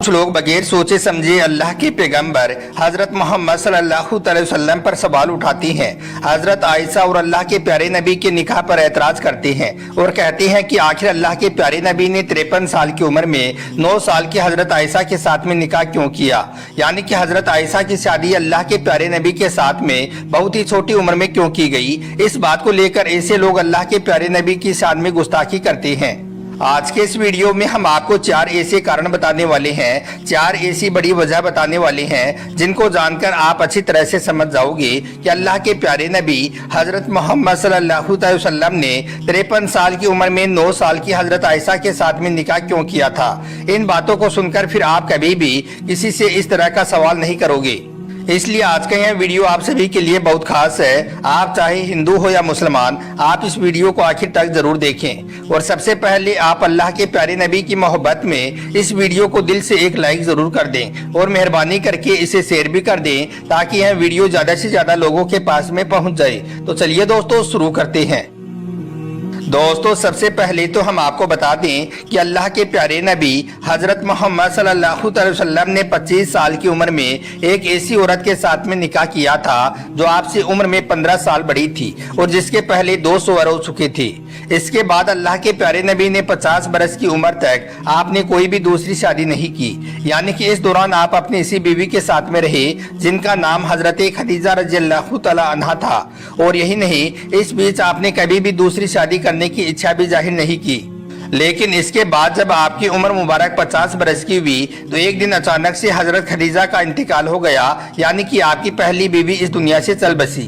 कुछ लोग बगैर सोचे समझे अल्लाह के पैगंबर हजरत मोहम्मद सल्लल्लाहु अलैहि वसल्लम पर सवाल उठाती हैं। हजरत आयशा और अल्लाह के प्यारे नबी के निकाह पर एतराज करते हैं और कहते हैं कि आखिर अल्लाह के प्यारे नबी ने 53 साल की उम्र में 9 साल की हजरत आयशा के साथ में निकाह क्यों किया, यानी कि हजरत आयशा की शादी अल्लाह के प्यारे नबी के साथ में बहुत ही छोटी उम्र में क्यों की गई। इस बात को लेकर ऐसे लोग अल्लाह के प्यारे नबी की शान में गुस्ताखी करते हैं। आज के इस वीडियो में हम आपको 4 ऐसे कारण बताने वाले हैं, 4 ऐसी बड़ी वजह बताने वाले हैं जिनको जानकर आप अच्छी तरह से समझ जाओगे कि अल्लाह के प्यारे नबी हजरत मोहम्मद सल्लल्लाहु अलैहि वसल्लम ने 53 साल की उम्र में 9 साल की हजरत आयशा के साथ में निकाह क्यों किया था। इन बातों को सुनकर फिर आप कभी भी किसी से इस तरह का सवाल नहीं करोगे। इसलिए आज का यह वीडियो आप सभी के लिए बहुत खास है। आप चाहे हिंदू हो या मुसलमान, आप इस वीडियो को आखिर तक जरूर देखें और सबसे पहले आप अल्लाह के प्यारे नबी की मोहब्बत में इस वीडियो को दिल से एक लाइक जरूर कर दें और मेहरबानी करके इसे शेयर भी कर दें ताकि यह वीडियो ज्यादा से ज्यादा लोगों के पास में पहुंच जाए। तो चलिए दोस्तों शुरू करते हैं। दोस्तों सबसे पहले तो हम आपको बता दें कि अल्लाह के प्यारे नबी हजरत मोहम्मद सल्लल्लाहु अलैहि वसल्लम ने 25 साल की उम्र में एक ऐसी औरत के साथ में निकाह किया था जो आपसे उम्र में 15 साल बड़ी थी और जिसके पहले 2 शौहर हो चुके थे। इसके बाद अल्लाह के प्यारे नबी ने 50 बरस की उम्र तक आपने कोई भी दूसरी शादी नहीं की, यानी कि इस दौरान आप अपनी इसी बीवी के साथ में रहे जिनका नाम हजरत खदीजा रज़ियल्लाहु तआला अन्हा था। और यही नहीं, इस बीच आपने कभी भी दूसरी शादी करने की इच्छा भी जाहिर नहीं की। लेकिन इसके बाद जब आपकी उम्र मुबारक 50 बरस की हुई तो एक दिन अचानक से हजरत खदीजा का इंतकाल हो गया, यानी कि आपकी पहली बीवी इस दुनिया से चल बसी।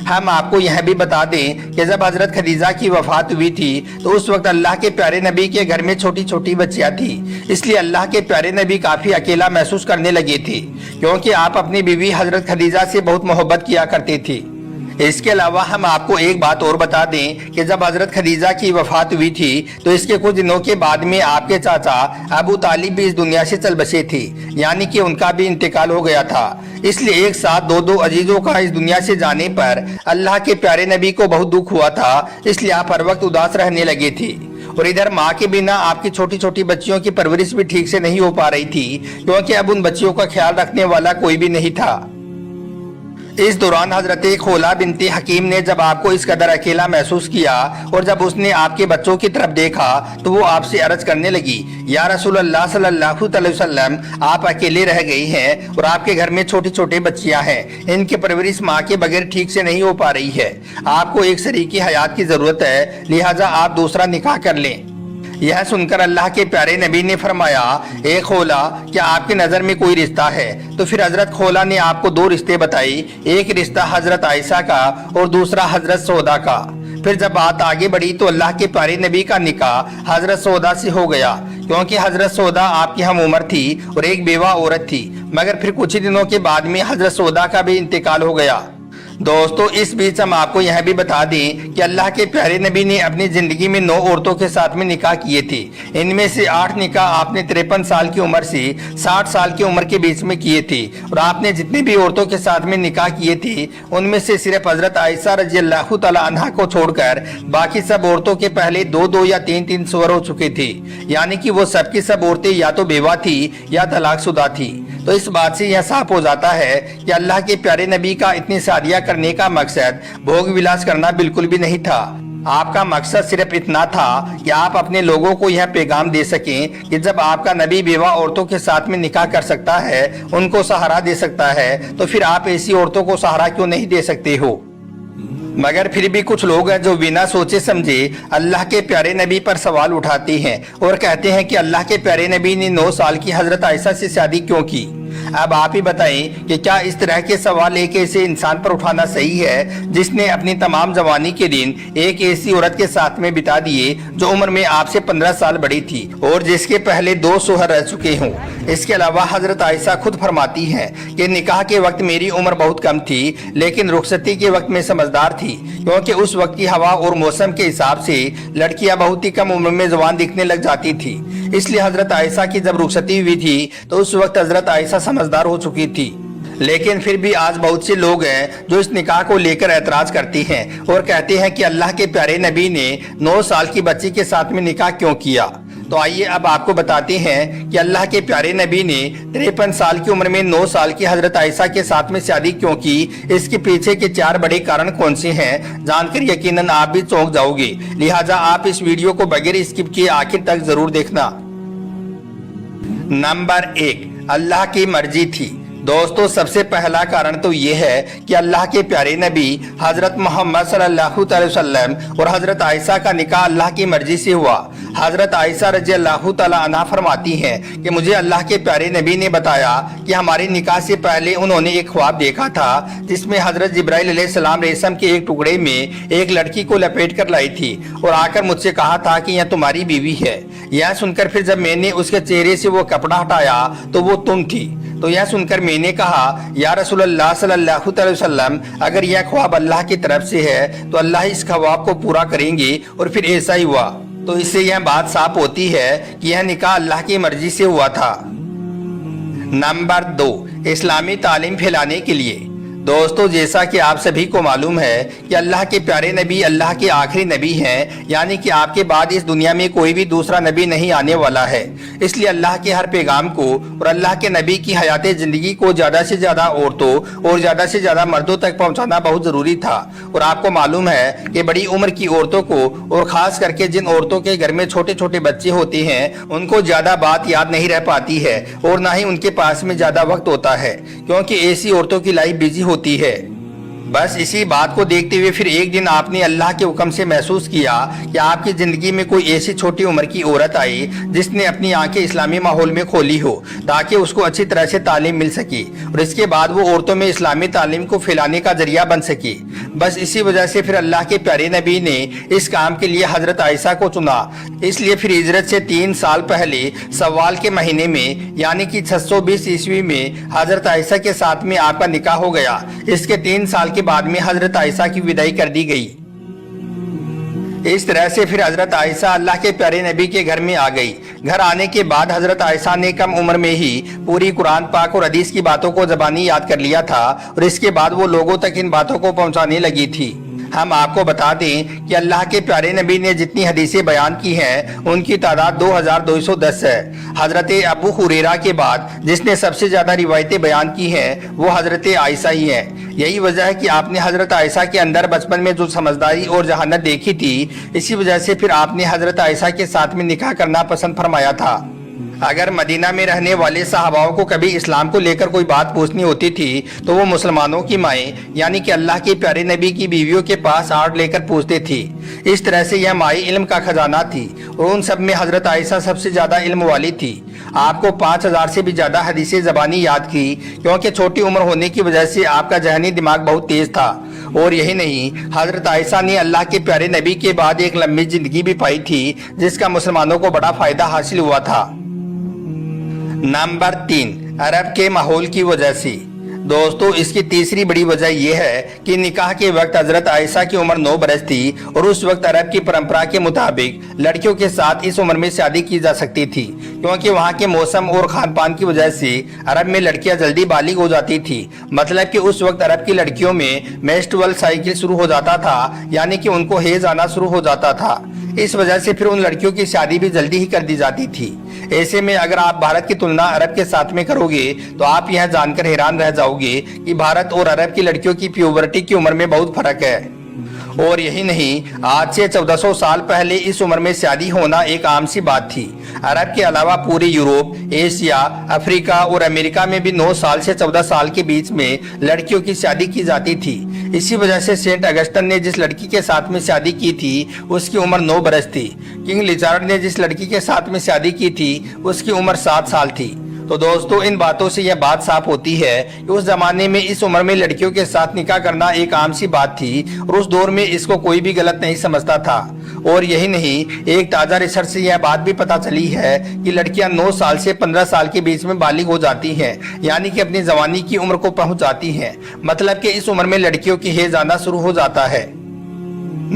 हम आपको यह भी बता दें कि जब हजरत खदीजा की वफात हुई थी तो उस वक्त अल्लाह के प्यारे नबी के घर में छोटी छोटी बच्चियां थी, इसलिए अल्लाह के प्यारे नबी काफी अकेला महसूस करने लगे थे क्योंकि आप अपनी बीवी हजरत खदीजा से बहुत मोहब्बत किया करते थे। इसके अलावा हम आपको एक बात और बता दें कि जब हजरत खदीजा की वफात हुई थी तो इसके कुछ दिनों के बाद में आपके चाचा अबू तालिब भी इस दुनिया से चल बसे थे, यानी कि उनका भी इंतकाल हो गया था। इसलिए एक साथ दो अजीजों का इस दुनिया से जाने पर अल्लाह के प्यारे नबी को बहुत दुख हुआ था, इसलिए आप हर वक्त उदास रहने लगे थे। और इधर माँ के बिना आपकी छोटी छोटी बच्चियों की परवरिश भी ठीक से नहीं हो पा रही थी क्योंकि अब उन बच्चियों का ख्याल रखने वाला कोई भी नहीं था। इस दौरान हजरत खौला बिनते हकीम ने जब आपको इस कदर अकेला महसूस किया और जब उसने आपके बच्चों की तरफ देखा तो वो आपसे अर्ज करने लगी, या रसूल अल्लाह सल्लल्लाहु अलैहि वसल्लम, आप अकेले रह गई हैं और आपके घर में छोटी छोटी बच्चियां हैं, इनकी परवरिश माँ के बगैर ठीक से नहीं हो पा रही है, आपको एक शरीकी हयात की जरूरत है, लिहाजा आप दूसरा निकाह कर लें। यह सुनकर अल्लाह के प्यारे नबी ने फरमाया, ए खौला, क्या आपकी नज़र में कोई रिश्ता है? तो फिर हजरत खौला ने आपको 2 रिश्ते बताए, एक रिश्ता हजरत आयशा का और दूसरा हजरत सौदा का। फिर जब बात आगे बढ़ी तो अल्लाह के प्यारे नबी का निकाह हजरत सौदा से हो गया क्योंकि हजरत सौदा आपकी हम उम्र थी और एक बेवा औरत थी, मगर फिर कुछ ही दिनों के बाद में हजरत सौदा का भी इंतकाल हो गया। दोस्तों इस बीच हम आपको यह भी बता दें कि अल्लाह के प्यारे नबी ने अपनी जिंदगी में 9 औरतों के साथ में निकाह किए थे। इनमें से 8 निकाह आपने 53 साल की उम्र से 60 साल की उम्र के बीच में किए थे और आपने जितनी भी औरतों के साथ में निकाह किए थे उनमें से सिर्फ हजरत आयशा रज़ियल्लाहु तआला अन्हा को छोड़कर बाकी सब औरतों के पहले 2 या 3 शौहर हो चुके थे, यानी कि वो सबकी सब औरतें या तो बेवा थी या तलाकशुदा थी। तो इस बात से यह साफ हो जाता है कि अल्लाह के प्यारे नबी का इतनी शादियां करने का मकसद भोग विलास करना बिल्कुल भी नहीं था। आपका मकसद सिर्फ इतना था कि आप अपने लोगों को यह पैगाम दे सकें कि जब आपका नबी बेवा औरतों के साथ में निकाह कर सकता है, उनको सहारा दे सकता है, तो फिर आप ऐसी औरतों को सहारा क्यों नहीं दे सकते हो। मगर फिर भी कुछ लोग हैं जो बिना सोचे समझे अल्लाह के प्यारे नबी पर सवाल उठाते हैं और कहते हैं कि अल्लाह के प्यारे नबी ने 9 साल की हजरत आयशा से शादी क्यों की। अब आप ही बताएं कि क्या इस तरह के सवाल एक ऐसे इंसान पर उठाना सही है जिसने अपनी तमाम जवानी के दिन एक ऐसी औरत के साथ में बिता दिए जो उम्र में आपसे 15 साल बड़ी थी और जिसके पहले 2 शौहर रह चुके हों। इसके अलावा हजरत आयशा खुद फरमाती हैं कि निकाह के वक्त मेरी उम्र बहुत कम थी, लेकिन रुखसती के वक्त में समझदार थी क्योंकि उस वक्त की हवा और मौसम के हिसाब से लड़कियां बहुत ही कम उम्र में जवान दिखने लग जाती थी। इसलिए हजरत आयशा की जब रुखसती हुई थी तो उस वक्त हजरत आयशा समझदार हो चुकी थी। लेकिन फिर भी आज बहुत से लोग हैं जो इस निकाह को लेकर ऐतराज करते हैं और कहते हैं कि अल्लाह के प्यारे नबी ने 9 साल की बच्ची के साथ में निकाह क्यों किया। तो आइए अब आपको बताते हैं कि अल्लाह के प्यारे नबी ने 53 साल की उम्र में 9 साल की हजरत आयशा के साथ में शादी क्यों की। इसके पीछे के 4 बड़े कारण कौन से हैं, जानकर यकीनन आप भी चौंक जाओगे। लिहाजा आप इस वीडियो को बगैर स्किप किए आखिर तक जरूर देखना। नंबर 1, अल्लाह की मर्जी थी। दोस्तों, सबसे पहला कारण तो ये है कि अल्लाह के प्यारे नबी हजरत मोहम्मद सल्लल्लाहु अलैहि वसल्लम और हजरत आयशा का निकाह अल्लाह की मर्जी से हुआ। हजरत आयशा रजी अल्लाह तआला अन्हा फरमाती हैं कि मुझे अल्लाह के प्यारे नबी ने बताया कि हमारे निकाह से पहले उन्होंने एक ख्वाब देखा था जिसमें हजरत जिब्राइल अलैहिस्सलाम रेशम के एक टुकड़े में एक लड़की को लपेट कर लाई थी और आकर मुझसे कहा था कि यह तुम्हारी बीवी है। यह सुनकर फिर जब मैंने उसके चेहरे से वो कपड़ा हटाया तो वो तुम थी। तो यह सुनकर मैंने कहा, या रसूलुल्लाह सल्लल्लाहु अलैहि वसल्लम, अगर यह ख्वाब अल्लाह की तरफ से है तो अल्लाह इस ख्वाब को पूरा करेंगे। और फिर ऐसा ही हुआ। तो इससे यह बात साफ होती है कि यह निकाह अल्लाह की मर्जी से हुआ था। नंबर 2, इस्लामी तालीम फैलाने के लिए। दोस्तों, जैसा कि आप सभी को मालूम है कि अल्लाह के प्यारे नबी अल्लाह के आखिरी नबी हैं, यानी कि आपके बाद इस दुनिया में कोई भी दूसरा नबी नहीं आने वाला है। इसलिए अल्लाह के हर पैगाम को और अल्लाह के नबी की हयात जिंदगी को ज्यादा से ज्यादा औरतों और ज्यादा से ज्यादा मर्दों तक पहुंचाना बहुत जरूरी था। और आपको मालूम है कि बड़ी उम्र की औरतों को और खास करके जिन औरतों के घर में छोटे छोटे बच्चे होते हैं उनको ज्यादा बात याद नहीं रह पाती है और ना ही उनके पास में ज्यादा वक्त होता है, क्योंकि ऐसी औरतों की लाइफ बिजी होती है। बस इसी बात को देखते हुए फिर एक दिन आपने अल्लाह के हुक्म से महसूस किया कि आपकी जिंदगी में कोई ऐसी छोटी उम्र की औरत आई जिसने अपनी आंखें इस्लामी माहौल में खोली हो ताकि उसको अच्छी तरह से तालीम मिल सके और इसके बाद वो औरतों में इस्लामी तालीम को फैलाने का जरिया बन सके। बस इसी वजह से फिर अल्लाह के प्यारे नबी ने इस काम के लिए हजरत आयशा को चुना। इसलिए फिर हिजरत से 3 साल पहले सवाल के महीने में यानी कि 620 ईस्वी में हजरत आयशा के साथ में आपका निकाह हो गया। इसके 3 साल के बाद में हजरत आयशा की विदाई कर दी गई। इस तरह से फिर हजरत आयशा अल्लाह के प्यारे नबी के घर में आ गई। घर आने के बाद हजरत आयशा ने कम उम्र में ही पूरी कुरान पाक और हदीस की बातों को ज़बानी याद कर लिया था और इसके बाद वो लोगों तक इन बातों को पहुंचाने लगी थी। हम आपको बता दें कि अल्लाह के प्यारे नबी ने जितनी हदीसें बयान की हैं उनकी तादाद 2210 है। हजरत अबू हुरैरा के बाद जिसने सबसे ज्यादा रिवायतें बयान की हैं वो हजरत आयशा ही हैं। यही वजह है कि आपने हजरत आयशा के अंदर बचपन में जो समझदारी और जहानत देखी थी, इसी वजह से फिर आपने हजरत आयशा के साथ में निकाह करना पसंद फरमाया था। अगर मदीना में रहने वाले सहाबाओं को कभी इस्लाम को लेकर कोई बात पूछनी होती थी तो वो मुसलमानों की माएँ यानी कि अल्लाह के प्यारे नबी की बीवियों के पास आड़ लेकर पूछते थे। इस तरह से यह माई इल्म का खजाना थी और उन सब में हजरत आयशा सबसे ज्यादा इल्म वाली थी। आपको 5000 से भी ज्यादा हदीसें ज़बानी याद की, क्योंकि छोटी उम्र होने की वजह से आपका जहनी दिमाग बहुत तेज था। और यही नहीं, हजरत आयशा ने अल्लाह के प्यारे नबी के बाद एक लंबी जिंदगी भी पाई थी जिसका मुसलमानों को बड़ा फायदा हासिल हुआ था। नंबर 3, अरब के माहौल की वजह से। दोस्तों, इसकी तीसरी बड़ी वजह यह है कि निकाह के वक्त हजरत आयशा की उम्र 9 बरस थी और उस वक्त अरब की परंपरा के मुताबिक लड़कियों के साथ इस उम्र में शादी की जा सकती थी, क्योंकि वहाँ के मौसम और खान पान की वजह से अरब में लड़कियां जल्दी बालिग हो जाती थी। मतलब कि उस वक्त अरब की लड़कियों में मेंस्ट्रुअल साइकिल शुरू हो जाता था, यानी कि उनको हैज आना शुरू हो जाता था। इस वजह से फिर उन लड़कियों की शादी भी जल्दी ही कर दी जाती थी। ऐसे में अगर आप भारत की तुलना अरब के साथ में करोगे तो आप यह जानकर हैरान रह जाओगे कि भारत और अरब की लड़कियों की प्यूबर्टी की उम्र में बहुत फर्क है। और यही नहीं, आज से 1400 साल पहले इस उम्र में शादी होना एक आम सी बात थी। अरब के अलावा पूरे यूरोप, एशिया, अफ्रीका और अमेरिका में भी 9 साल से 14 साल के बीच में लड़कियों की शादी की जाती थी। इसी वजह से सेंट अगस्टन ने जिस लड़की के साथ में शादी की थी उसकी उम्र 9 बरस थी। किंग रिचर्ड ने जिस लड़की के साथ में शादी की थी उसकी उम्र 7 साल थी। तो दोस्तों, इन बातों से यह बात साफ होती है कि उस जमाने में इस उम्र में लड़कियों के साथ निकाह करना एक आम सी बात थी और उस दौर में इसको कोई भी गलत नहीं समझता था। और यही नहीं, एक ताज़ा रिसर्च से यह बात भी पता चली है कि लड़कियां 9 साल से 15 साल के बीच में बालिग हो जाती हैं, यानी कि अपनी जवानी की उम्र को पहुंच जाती हैं। मतलब कि इस उम्र में लड़कियों की हैज आना शुरू हो जाता है।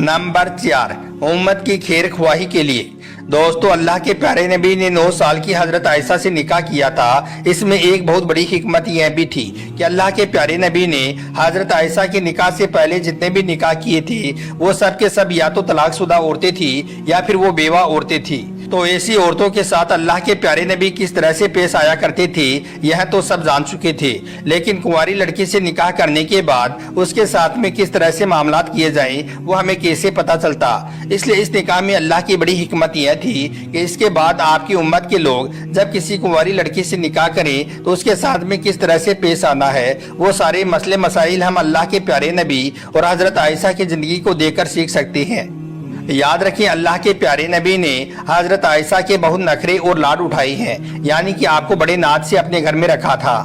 नंबर 4, उम्मत की खैर ख्वाही के लिए। दोस्तों, अल्लाह के प्यारे नबी ने 9 साल की हजरत आयशा से निकाह किया था। इसमें एक बहुत बड़ी हिकमत यह भी थी कि अल्लाह के प्यारे नबी ने हजरत आयशा के निकाह से पहले जितने भी निकाह किए थे वो सब के सब या तो तलाकशुदा औरतें थी या फिर वो बेवा औरतें थी। तो ऐसी औरतों के साथ अल्लाह के प्यारे नबी किस तरह से पेश आया करते थे यह तो सब जान चुके थे, लेकिन कुंवारी लड़की से निकाह करने के बाद उसके साथ में किस तरह से मामलात किए जाएं वो हमें कैसे पता चलता। इसलिए इस निकाह में अल्लाह की बड़ी हिकमत यह थी कि इसके बाद आपकी उम्मत के लोग जब किसी कुंवारी लड़की से निकाह करें तो उसके साथ में किस तरह से पेश आना है, वो सारे मसले मसाइल हम अल्लाह के प्यारे नबी और हजरत आयशा की जिंदगी को देखकर सीख सकते हैं। याद रखें, अल्लाह के प्यारे नबी ने हजरत आयशा के बहुत नखरे और लाड उठाए हैं, यानी कि आपको बड़े नाज से अपने घर में रखा था।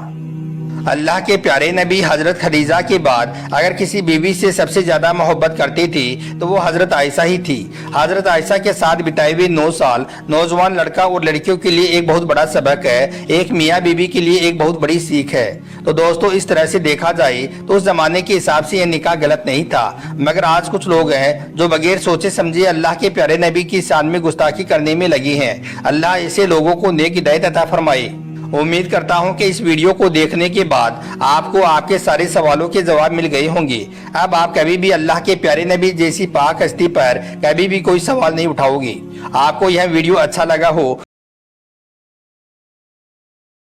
अल्लाह के प्यारे नबी हजरत खदीजा के बाद अगर किसी बीवी से सबसे ज्यादा मोहब्बत करते थे तो वो हजरत आयशा ही थी। हजरत आयशा के साथ बिताए हुए 9 साल नौजवान लड़का और लड़कियों के लिए एक बहुत बड़ा सबक है, एक मियाँ बीबी के लिए एक बहुत बड़ी सीख है। तो दोस्तों, इस तरह से देखा जाए तो उस जमाने के हिसाब से यह निकाह गलत नहीं था, मगर आज कुछ लोग हैं जो बगैर सोचे समझे अल्लाह के प्यारे नबी की शान में गुस्ताखी करने में लगे हैं। अल्लाह ऐसे लोगों को नेक हिदायत अता फरमाए। उम्मीद करता हूं कि इस वीडियो को देखने के बाद आपको आपके सारे सवालों के जवाब मिल गए होंगे। अब आप कभी भी अल्लाह के प्यारे नबी जैसी पाक हस्ती पर कभी भी कोई सवाल नहीं उठाओगे। आपको यह वीडियो अच्छा लगा हो